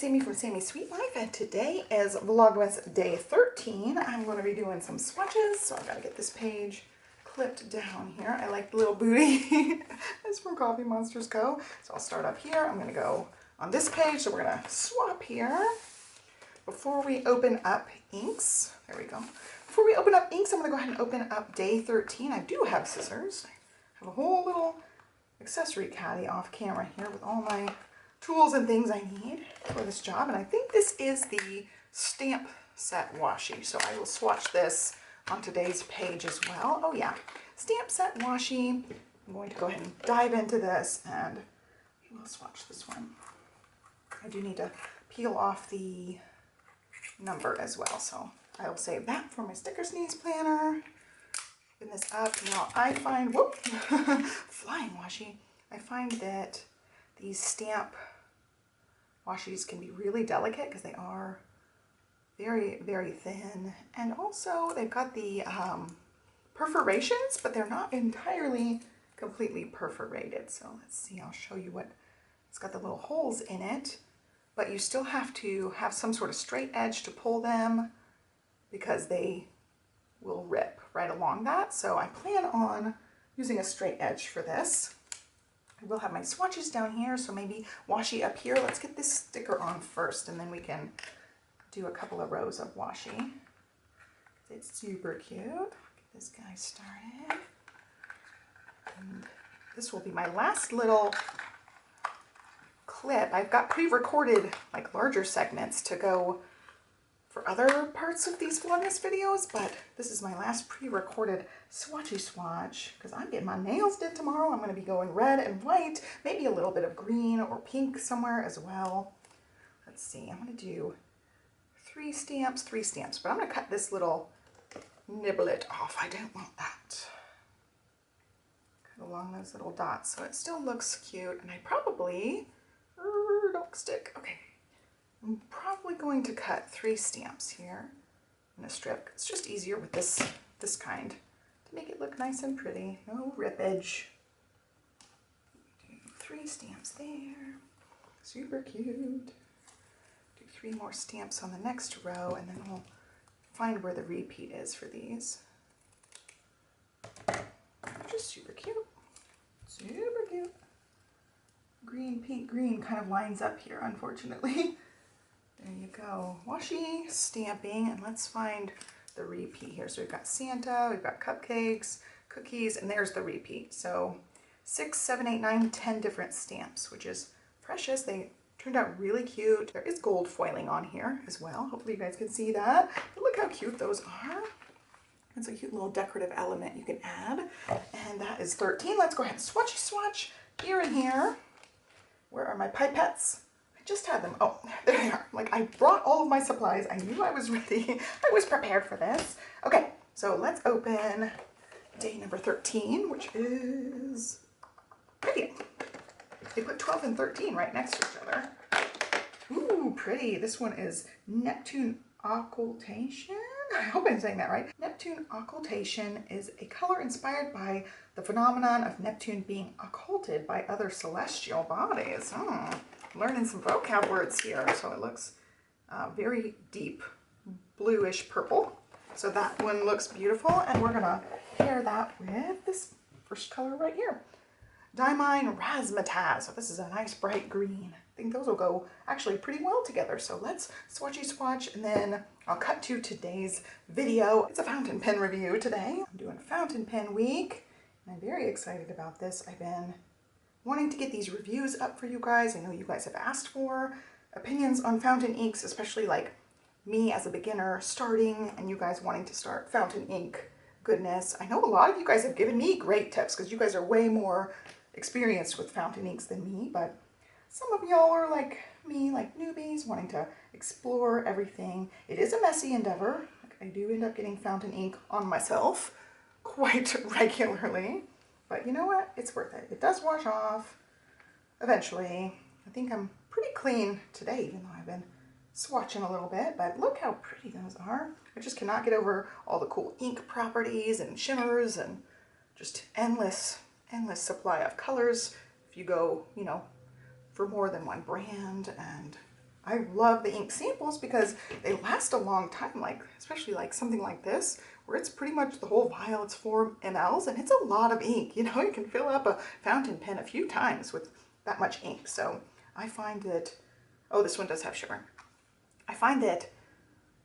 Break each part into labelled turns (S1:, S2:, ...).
S1: Sami from Sami's Sweet Life, and today is Vlogmas day 13. I'm going to be doing some swatches, so I've got to get this page clipped down here. I like the little booty. It's from Coffee Monsters Co. So I'll start up here. I'm going to go on this page, so we're going to swap here. Before we open up inks, there we go. Before we open up inks, I'm going to go ahead and open up day 13. I do have scissors. I have a whole little accessory caddy off camera here with all my tools and things I need for this job, and I think this is the stamp set washi, so I will swatch this on today's page as well. Oh yeah, stamp set washi. I'm going to go ahead and dive into this, and we'll swatch this one. I do need to peel off the number as well, so I will save that for my sticker sneeze planner. Open this up. Now I find, whoop, flying washi. I find that these stamp washis can be really delicate because they are very, very thin. And also they've got the perforations, but they're not entirely completely perforated. So let's see, I'll show you what, it's got the little holes in it, but you still have to have some sort of straight edge to pull them because they will rip right along that. So I plan on using a straight edge for this. I will have my swatches down here, so maybe washi up here. Let's get this sticker on first, and then we can do a couple of rows of washi. It's super cute. Get this guy started. And this will be my last little clip. I've got pre-recorded like larger segments to go for other parts of these Vlogmas videos, but this is my last pre-recorded swatchy swatch because I'm getting my nails did tomorrow. I'm going to be going red and white, maybe a little bit of green or pink somewhere as well. Let's see, I'm going to do three stamps, but I'm going to cut this little niblet off. I don't want that. Cut along those little dots so it still looks cute, and I probably, don't stick, okay. I'm probably going to cut 3 stamps here in a strip. It's just easier with this kind to make it look nice and pretty. No rippage. Do 3 stamps there. Super cute. Do 3 more stamps on the next row, and then we'll find where the repeat is for these. Just super cute. Super cute. Green, pink, green kind of lines up here, unfortunately. There you go. Washi, stamping, and let's find the repeat here. So we've got Santa, we've got cupcakes, cookies, and there's the repeat. So 6, 7, 8, 9, 10 different stamps, which is precious. They turned out really cute. There is gold foiling on here as well. Hopefully you guys can see that. But look how cute those are. It's a cute little decorative element you can add. And that is 13. Let's go ahead and swatchy swatch here and here. Where are my pipettes? Just had them. Oh, there they are. Like, I brought all of my supplies. I knew I was ready. I was prepared for this. Okay, so let's open day number 13, which is pretty. They put 12 and 13 right next to each other. Ooh, pretty. This one is Neptune Occultation. I hope I'm saying that right. Neptune Occultation is a color inspired by the phenomenon of Neptune being occulted by other celestial bodies. Learning some vocab words here. So it looks very deep bluish purple. So that one looks beautiful, and we're gonna pair that with this first color right here, Diamine Razzmatazz. So this is a nice bright green. I think those will go actually pretty well together. So let's swatchy swatch, and then I'll cut to today's video. It's a fountain pen review today. I'm doing fountain pen week, and I'm very excited about this. I've been wanting to get these reviews up for you guys. I know you guys have asked for opinions on fountain inks, especially like me as a beginner starting and you guys wanting to start fountain ink goodness. I know a lot of you guys have given me great tips because you guys are way more experienced with fountain inks than me, but some of y'all are like me, like newbies wanting to explore everything. It is a messy endeavor. I do end up getting fountain ink on myself quite regularly. But you know what? It's worth it. It does wash off eventually. I think I'm pretty clean today, even though I've been swatching a little bit. But look how pretty those are. I just cannot get over all the cool ink properties and shimmers and just endless supply of colors. If you go, you know, for more than one brand, and I love the ink samples because they last a long time, like especially like something like this, where it's pretty much the whole vial. It's 4 mLs and it's a lot of ink. You know, you can fill up a fountain pen a few times with that much ink. So I find that, oh, this one does have shimmer. I find that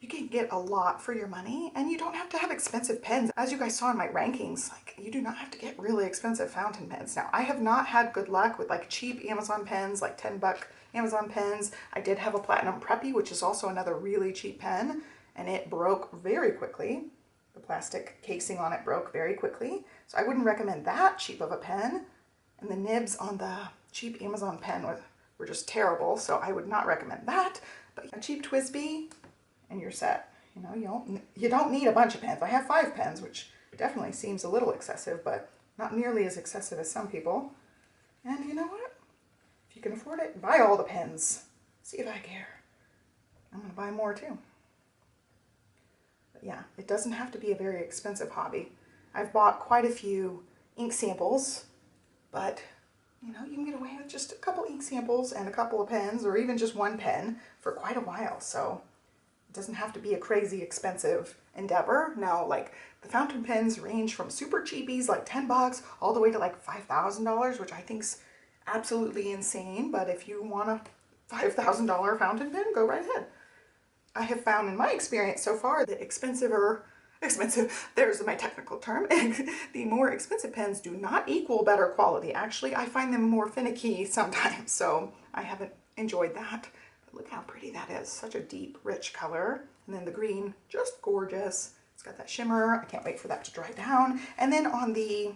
S1: you can get a lot for your money and you don't have to have expensive pens. As you guys saw in my rankings, like you do not have to get really expensive fountain pens. Now, I have not had good luck with like cheap Amazon pens, like $10 Amazon pens. I did have a Platinum Preppy, which is also another really cheap pen, and it broke very quickly. The plastic casing on it broke very quickly. So I wouldn't recommend that cheap of a pen. And the nibs on the cheap Amazon pen were just terrible, so I would not recommend that. But a cheap TWSBI, and you're set. You know, you don't need a bunch of pens. I have 5 pens, which definitely seems a little excessive, but not nearly as excessive as some people. And you know what? If you can afford it, buy all the pens. See if I care. I'm gonna buy more too. But yeah, it doesn't have to be a very expensive hobby. I've bought quite a few ink samples, but you know, you can get away with just a couple ink samples and a couple of pens, or even just 1 pen for quite a while. So it doesn't have to be a crazy expensive endeavor. Now, like the fountain pens range from super cheapies, like $10, all the way to like $5,000, which I think's absolutely insane. But if you want a $5,000 fountain pen, go right ahead. I have found in my experience so far that there's my technical term, the more expensive pens do not equal better quality. Actually, I find them more finicky sometimes, so I haven't enjoyed that. Look how pretty that is. Such a deep, rich color. And then the green, just gorgeous. It's got that shimmer. I can't wait for that to dry down. And then on the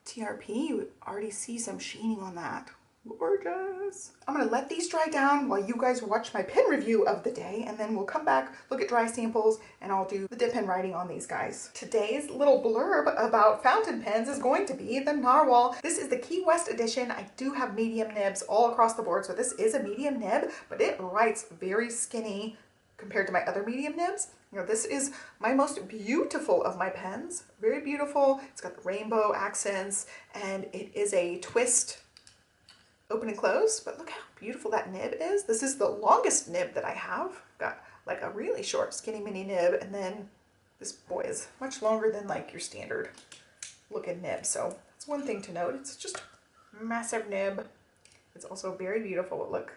S1: TRP, you already see some sheening on that. Gorgeous. I'm going to let these dry down while you guys watch my pen review of the day, and then we'll come back, look at dry samples, and I'll do the dip pen writing on these guys. Today's little blurb about fountain pens is going to be the Narwhal. This is the Key West edition. I do have medium nibs all across the board, so this is a medium nib, but it writes very skinny compared to my other medium nibs. You know, this is my most beautiful of my pens. Very beautiful. It's got the rainbow accents, and it is a twist open and close, but look how beautiful that nib is. This is the longest nib that I have. Got like a really short skinny mini nib, and then this boy is much longer than like your standard looking nib. So that's one thing to note. It's just a massive nib. It's also very beautiful. Look,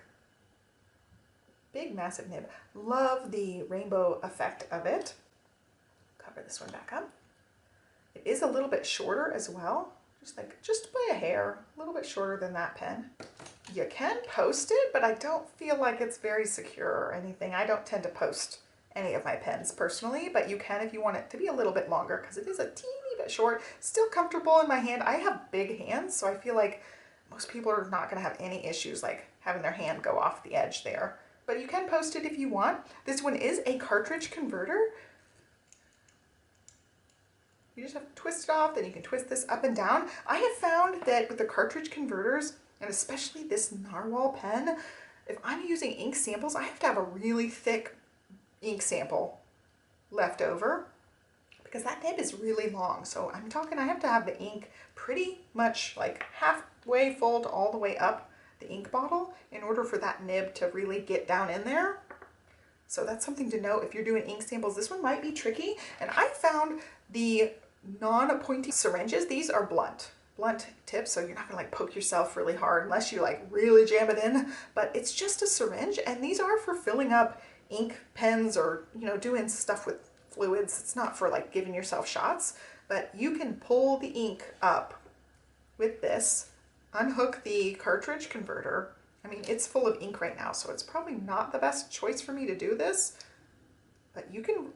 S1: big massive nib. Love the rainbow effect of it. Cover this one back up. It is a little bit shorter as well. Just by a hair, a little bit shorter than that pen. You can post it, but I don't feel like it's very secure or anything. I don't tend to post any of my pens personally, but you can if you want it to be a little bit longer, because it is a teeny bit short. Still comfortable in my hand. I have big hands, so I feel like most people are not going to have any issues like having their hand go off the edge there. But you can post it if you want. This one is a cartridge converter. You just have to twist it off, then you can twist this up and down. I have found that with the cartridge converters, and especially this Narwhal pen, if I'm using ink samples, I have to have a really thick ink sample left over because that nib is really long. So I'm talking I have to have the ink pretty much like halfway full to all the way up the ink bottle in order for that nib to really get down in there. So that's something to note if you're doing ink samples. This one might be tricky. And I found the non-pointy syringes, these are blunt tips, so you're not gonna like poke yourself really hard unless you like really jam it in, but it's just a syringe, and these are for filling up ink pens or, you know, doing stuff with fluids. It's not for like giving yourself shots, but you can pull the ink up with this, unhook the cartridge converter. I mean, it's full of ink right now, so it's probably not the best choice for me to do this, but you can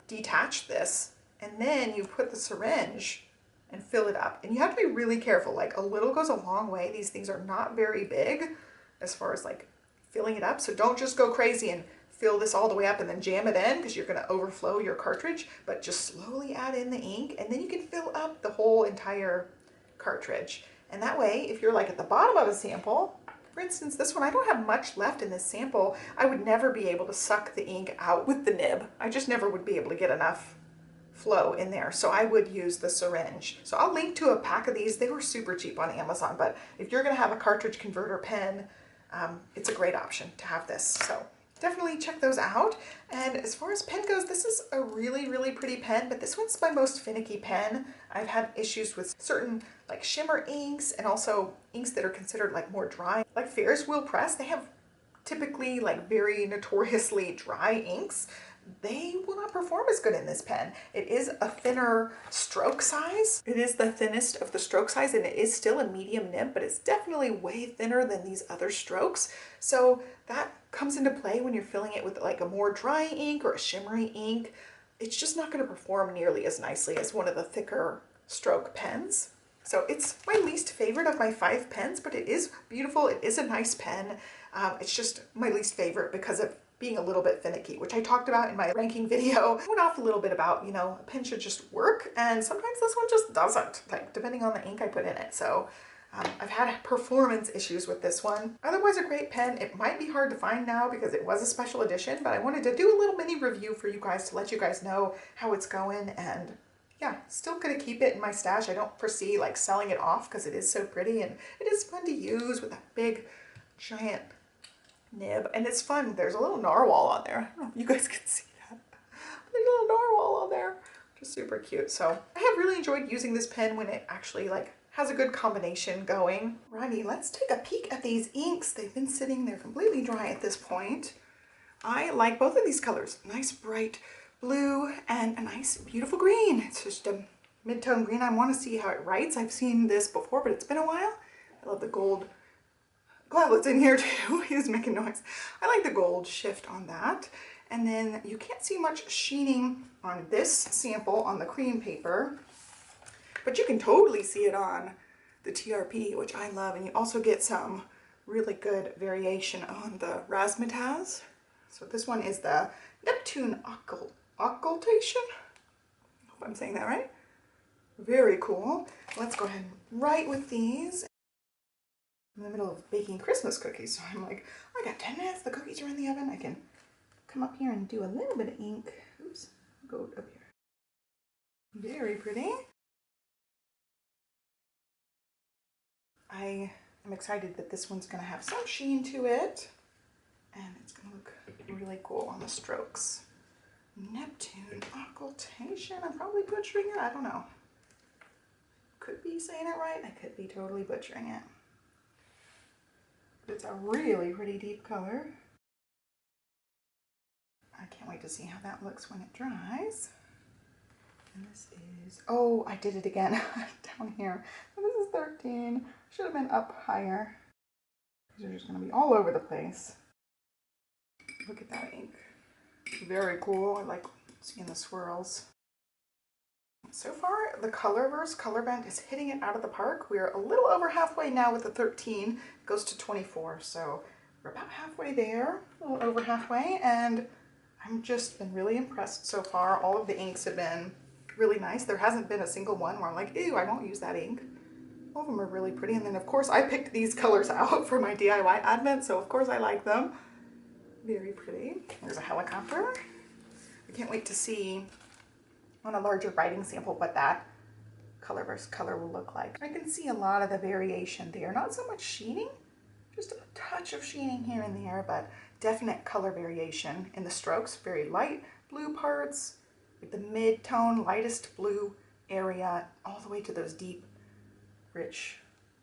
S1: detach this, and then you put the syringe and fill it up. And you have to be really careful. Like a little goes a long way. These things are not very big as far as like filling it up. So don't just go crazy and fill this all the way up and then jam it in, because you're going to overflow your cartridge, but just slowly add in the ink, and then you can fill up the whole entire cartridge. And that way, if you're like at the bottom of a sample, for instance, this one, I don't have much left in this sample. I would never be able to suck the ink out with the nib. I just never would be able to get enough flow in there. So I would use the syringe. So I'll link to a pack of these. They were super cheap on Amazon, but if you're going to have a cartridge converter pen, it's a great option to have this. So definitely check those out. And as far as pen goes, this is a really, really pretty pen, but this one's my most finicky pen. I've had issues with certain like shimmer inks and also inks that are considered like more dry. Like Ferris Wheel Press, they have typically like very notoriously dry inks. They will not perform as good in this pen. It is a thinner stroke size. It is the thinnest of the stroke size, and it is still a medium nib, but it's definitely way thinner than these other strokes. So that comes into play when you're filling it with like a more dry ink or a shimmery ink. It's just not going to perform nearly as nicely as one of the thicker stroke pens. So it's my least favorite of my 5 pens, but it is beautiful. It is a nice pen. It's just my least favorite because of being a little bit finicky, which I talked about in my ranking video. I went off a little bit about, you know, a pen should just work, and sometimes this one just doesn't, like depending on the ink I put in it. So I've had performance issues with this one. Otherwise a great pen. It might be hard to find now because it was a special edition, but I wanted to do a little mini review for you guys to let you guys know how it's going. And yeah, still gonna keep it in my stash. I don't foresee like selling it off because it is so pretty and it is fun to use with that big giant nib, and it's fun. There's a little narwhal on there. I don't know if you guys can see that. There's a little narwhal on there, just super cute. So I have really enjoyed using this pen when it actually like has a good combination going. Righty, let's take a peek at these inks. They've been sitting there completely dry at this point. I like both of these colors. Nice bright blue and a nice beautiful green. It's just a mid-tone green. I want to see how it writes. I've seen this before, but it's been a while. I love the gold. Cloudlet's in here too. He's making noise. I like the gold shift on that. And then you can't see much sheening on this sample on the cream paper, but you can totally see it on the TRP, which I love. And you also get some really good variation on the Razzmatazz. So this one is the Neptune Occultation. I hope I'm saying that right. Very cool. Let's go ahead and write with these. I'm in the middle of baking Christmas cookies, so I'm like, I got 10 minutes, the cookies are in the oven. I can come up here and do a little bit of ink. Oops, go up here. Very pretty. I am excited that this one's gonna have some sheen to it, and it's gonna look really cool on the strokes. Neptune Occultation. I'm probably butchering it, I don't know. Could be saying it right, I could be totally butchering it. It's a really pretty deep color. I can't wait to see how that looks when it dries. And this is, oh, I did it again down here. So this is 13. Should have been up higher. These are just going to be all over the place. Look at that ink. Very cool. I like seeing the swirls. So far, the Colorverse color band is hitting it out of the park. We're a little over halfway now with the 13. It goes to 24, so we're about halfway there, a little over halfway, and I've just been really impressed so far. All of the inks have been really nice. There hasn't been a single one where I'm like, ew, I won't use that ink. All of them are really pretty, and then of course I picked these colors out for my DIY advent, so of course I like them. Very pretty. There's a helicopter. I can't wait to see on a larger writing sample what that Colorverse color will look like. I can see a lot of the variation there. Not so much sheening, just a touch of sheening here and there, but definite color variation in the strokes. Very light blue parts, with the mid-tone, lightest blue area, all the way to those deep, rich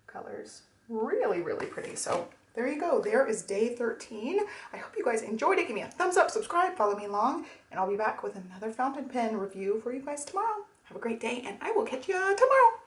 S1: colors. Really, really pretty. So there you go. There is day 13. I hope you guys enjoyed it. Give me a thumbs up, subscribe, follow me along, and I'll be back with another fountain pen review for you guys tomorrow. Have a great day, and I will catch you tomorrow.